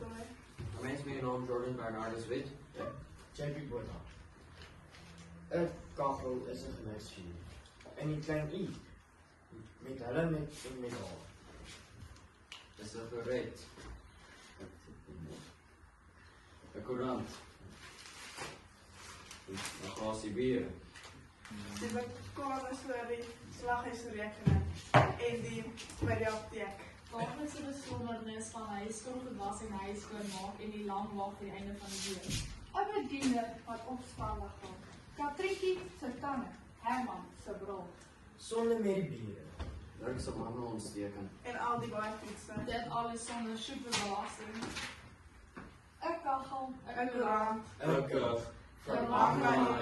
Tommy. Mens met naam Jordan Bernardus Wit. JP Botha. Een kachel is een geluidsvuur. En die klein i. Met hulle met haar. Is een gereed. Een courant. Een glasie bier. Die bekades vir die slaghuisrekening en die by die apteek. Daaglikse besondernis van huisskoon was en huiskoon maak en die lang wag vir die einde van die week. 'n bediener wat opstandig gaan. Katrietjie se tande, Herman se bril. Sonder met die bier. Dirk se manne ontsteken. En al die baie fietsen. Dit alles sonder superbelasting. 'n kaggel, 'n koerant, 'n kug. Vermaak aan die